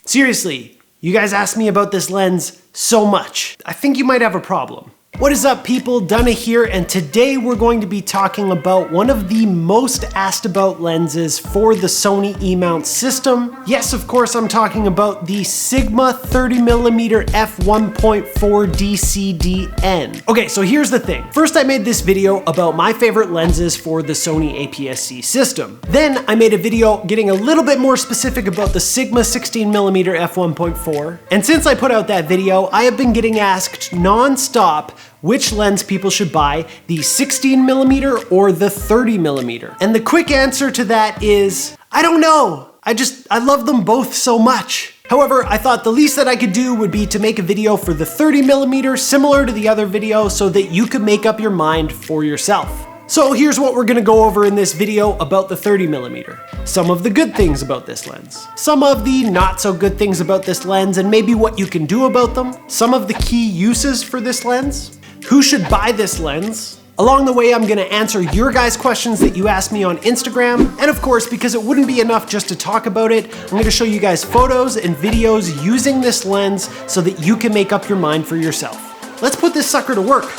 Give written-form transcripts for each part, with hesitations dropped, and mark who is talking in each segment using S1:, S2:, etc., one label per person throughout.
S1: Seriously, you guys ask me about this lens so much. I think you might have a problem. What is up, people? Dunna here, and today we're going to be talking about one of the most asked about lenses for the Sony E Mount system. Yes, of course, I'm talking about the Sigma 30mm f1.4 DCDN. Okay, so here's the thing. First, I made this video about my favorite lenses for the Sony APS-C system. Then I made a video getting a little bit more specific about the Sigma 16mm f1.4. And since I put out that video, I have been getting asked non-stop which lens people should buy, the 16mm or the 30mm. And the quick answer to that is, I don't know. I love them both so much. However, I thought the least that I could do would be to make a video for the 30mm similar to the other video so that you could make up your mind for yourself. So here's what we're gonna go over in this video about the 30mm. Some of the good things about this lens. Some of the not so good things about this lens and maybe what you can do about them. Some of the key uses for this lens. Who should buy this lens? Along the way, I'm gonna answer your guys' questions that you asked me on Instagram. And of course, because it wouldn't be enough just to talk about it, I'm gonna show you guys photos and videos using this lens so that you can make up your mind for yourself. Let's put this sucker to work.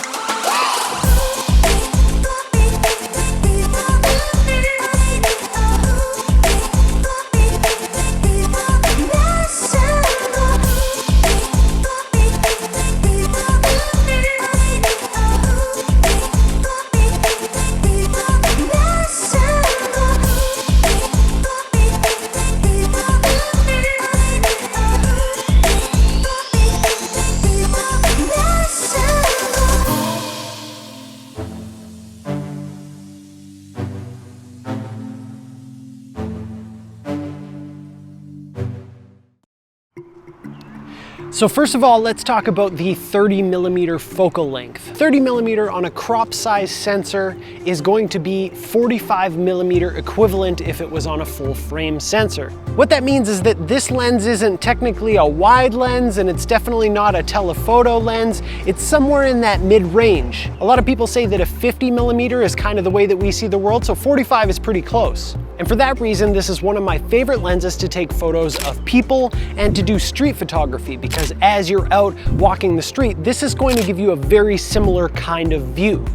S1: So first of all, let's talk about the 30mm focal length. 30mm on a crop size sensor is going to be 45mm equivalent if it was on a full frame sensor. What that means is that this lens isn't technically a wide lens and it's definitely not a telephoto lens. It's somewhere in that mid-range. A lot of people say that a 50mm is kind of the way that we see the world, so 45 is pretty close. And for that reason, this is one of my favorite lenses to take photos of people and to do street photography, because as you're out walking the street, this is going to give you a very similar kind of view.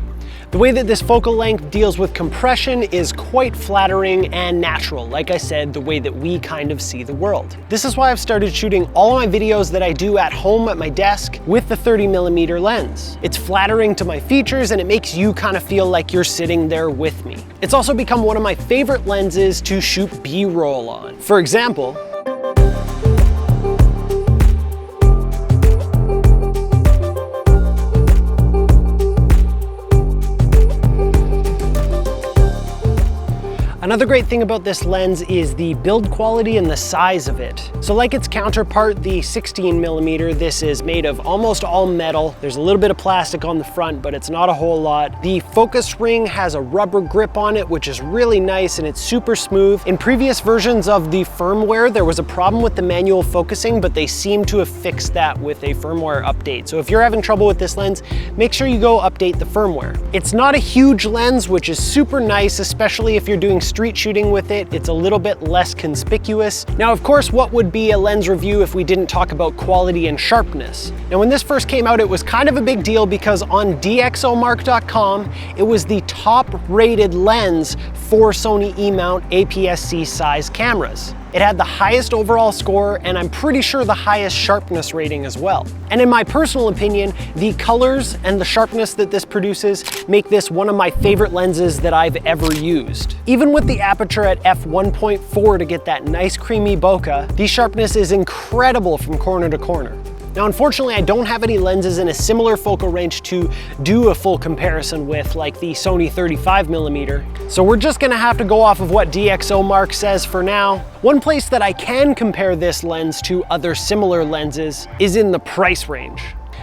S1: The way that this focal length deals with compression is quite flattering and natural, like I said, the way that we kind of see the world. This is why I've started shooting all of my videos that I do at home at my desk with the 30mm lens. It's flattering to my features and it makes you kind of feel like you're sitting there with me. It's also become one of my favorite lenses to shoot B-roll on. For example, another great thing about this lens is the build quality and the size of it. So like its counterpart, the 16mm, this is made of almost all metal. There's a little bit of plastic on the front, but it's not a whole lot. The focus ring has a rubber grip on it, which is really nice and it's super smooth. In previous versions of the firmware, there was a problem with the manual focusing, but they seem to have fixed that with a firmware update. So if you're having trouble with this lens, make sure you go update the firmware. It's not a huge lens, which is super nice, especially if you're doing street shooting with it. It's a little bit less conspicuous. Now, of course, what would be a lens review if we didn't talk about quality and sharpness? Now, when this first came out, it was kind of a big deal because on DxOMark.com, it was the top rated lens for Sony E Mount APS-C size cameras. It had the highest overall score, and I'm pretty sure the highest sharpness rating as well. And in my personal opinion, the colors and the sharpness that this produces make this one of my favorite lenses that I've ever used. Even with the aperture at f1.4 to get that nice creamy bokeh, the sharpness is incredible from corner to corner. Now, unfortunately, I don't have any lenses in a similar focal range to do a full comparison with, like the Sony 35mm. So we're just gonna have to go off of what DxOMark says for now. One place that I can compare this lens to other similar lenses is in the price range.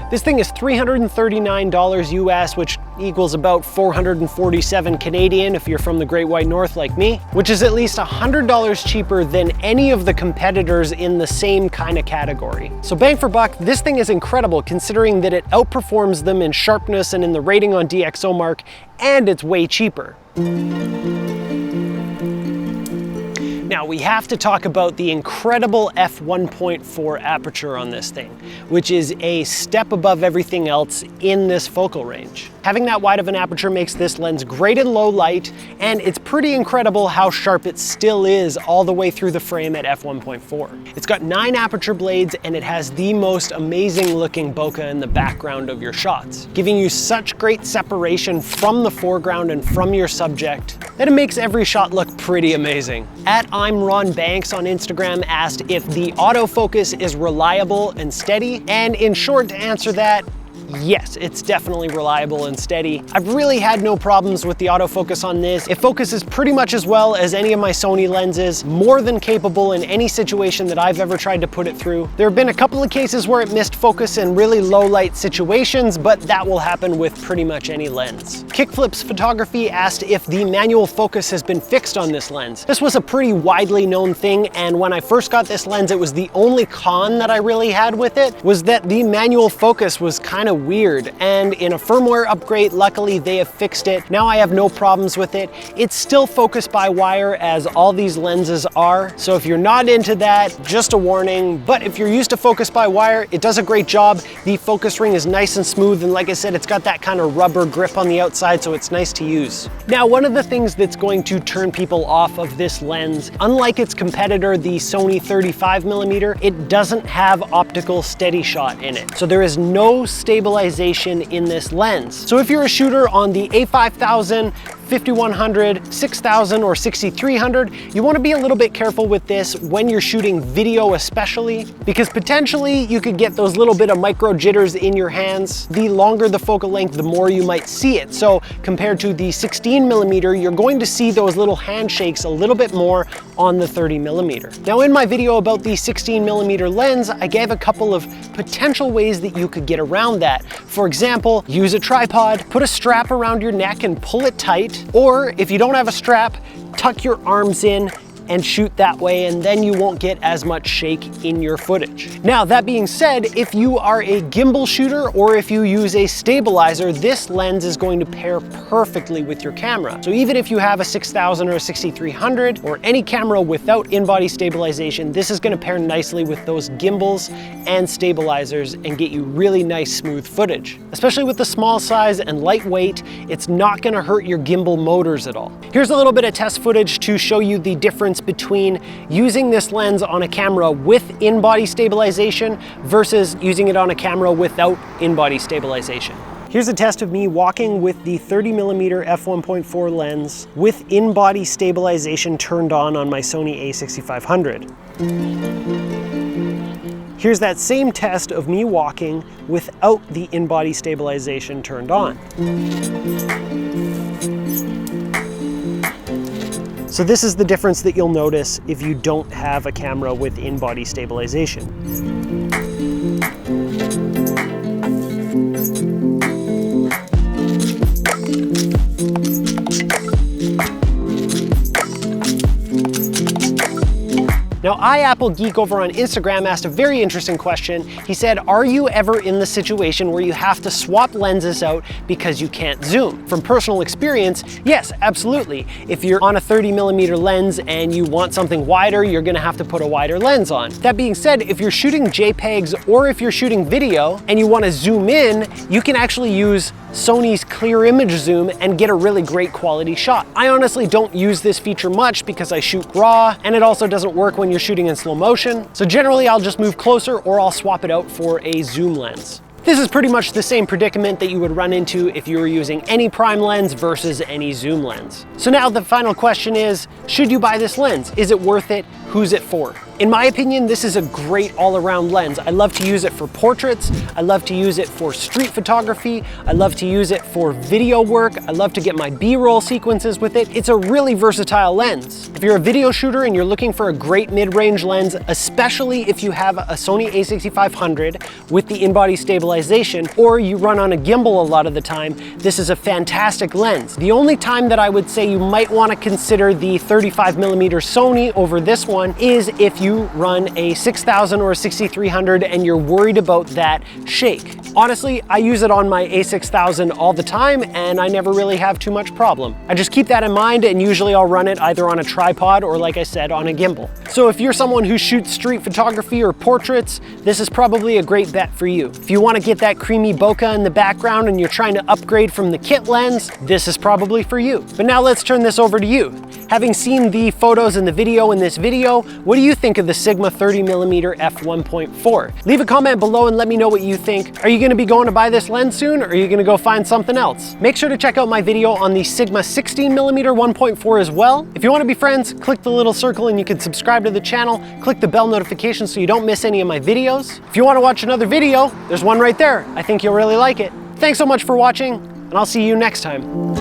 S1: This thing is $339 US, which equals about 447 Canadian if you're from the Great White North like me, which is at least $100 cheaper than any of the competitors in the same kind of category. So bang for buck, this thing is incredible considering that it outperforms them in sharpness and in the rating on DxOMark, and it's way cheaper. Now we have to talk about the incredible f1.4 aperture on this thing, which is a step above everything else in this focal range. Having that wide of an aperture makes this lens great in low light, and it's pretty incredible how sharp it still is all the way through the frame at f1.4. It's got 9 aperture blades, and it has the most amazing looking bokeh in the background of your shots, giving you such great separation from the foreground and from your subject that it makes every shot look pretty amazing. At I'm Ron Banks on Instagram asked if the autofocus is reliable and steady, and in short, to answer that, yes, it's definitely reliable and steady. I've really had no problems with the autofocus on this. It focuses pretty much as well as any of my Sony lenses, more than capable in any situation that I've ever tried to put it through. There have been a couple of cases where it missed focus in really low light situations, but that will happen with pretty much any lens. Kickflips Photography asked if the manual focus has been fixed on this lens. This was a pretty widely known thing, and when I first got this lens, it was the only con that I really had with it, was that the manual focus was kind of weird, and in a firmware upgrade, luckily they have fixed it. Now I have no problems with it. It's still focus by wire, as all these lenses are, so if you're not into that, just a warning. But if you're used to focus by wire, it does a great job. The focus ring is nice and smooth, and like I said, it's got that kind of rubber grip on the outside, so it's nice to use. Now, one of the things that's going to turn people off of this lens, unlike its competitor, the Sony 35mm, it doesn't have optical steady shot in it. So there is no stabilization in this lens. So if you're a shooter on the A5000, 5100, 6000, or 6300, you want to be a little bit careful with this when you're shooting video especially, because potentially you could get those little bit of micro jitters in your hands. The longer the focal length, the more you might see it. So compared to the 16mm, you're going to see those little handshakes a little bit more on the 30mm. Now in my video about the 16mm lens, I gave a couple of potential ways that you could get around that. For example, use a tripod, put a strap around your neck and pull it tight, or if you don't have a strap, tuck your arms in and shoot that way, and then you won't get as much shake in your footage. Now, that being said, if you are a gimbal shooter or if you use a stabilizer, this lens is going to pair perfectly with your camera. So even if you have a 6000 or a 6300 or any camera without in-body stabilization, this is going to pair nicely with those gimbals and stabilizers and get you really nice smooth footage. Especially with the small size and lightweight, it's not going to hurt your gimbal motors at all. Here's a little bit of test footage to show you the difference between using this lens on a camera with in-body stabilization versus using it on a camera without in-body stabilization. Here's a test of me walking with the 30mm f1.4 lens with in-body stabilization turned on my Sony a6500. Here's that same test of me walking without the in-body stabilization turned on. So this is the difference that you'll notice if you don't have a camera with in-body stabilization. Now, iAppleGeek over on Instagram asked a very interesting question. He said, are you ever in the situation where you have to swap lenses out because you can't zoom? From personal experience, yes, absolutely. If you're on a 30mm lens and you want something wider, you're gonna have to put a wider lens on. That being said, if you're shooting JPEGs or if you're shooting video and you wanna zoom in, you can actually use Sony's clear image zoom and get a really great quality shot. I honestly don't use this feature much because I shoot RAW, and it also doesn't work when you're shooting in slow motion. So generally I'll just move closer or I'll swap it out for a zoom lens. This is pretty much the same predicament that you would run into if you were using any prime lens versus any zoom lens. So now the final question is, should you buy this lens? Is it worth it? Who's it for? In my opinion, this is a great all-around lens. I love to use it for portraits. I love to use it for street photography. I love to use it for video work. I love to get my B-roll sequences with it. It's a really versatile lens. If you're a video shooter and you're looking for a great mid-range lens, especially if you have a Sony a6500 with the in-body stabilization, or you run on a gimbal a lot of the time, this is a fantastic lens. The only time that I would say you might want to consider the 35mm Sony over this one one is if you run a 6000 or a 6300 and you're worried about that shake. Honestly, I use it on my A6000 all the time and I never really have too much problem. I just keep that in mind, and usually I'll run it either on a tripod or, like I said, on a gimbal. So if you're someone who shoots street photography or portraits, this is probably a great bet for you. If you want to get that creamy bokeh in the background and you're trying to upgrade from the kit lens, this is probably for you. But now let's turn this over to you. Having seen the photos and the video in this video, what do you think of the Sigma 30mm f1.4? Leave a comment below and let me know what you think. Are you going to be going to buy this lens soon, or are you going to go find something else? Make sure to check out my video on the Sigma 16mm 1.4 as well. If you want to be friends, click the little circle and you can subscribe to the channel. Click the bell notification so you don't miss any of my videos. If you want to watch another video, there's one right there. I think you'll really like it. Thanks so much for watching, and I'll see you next time.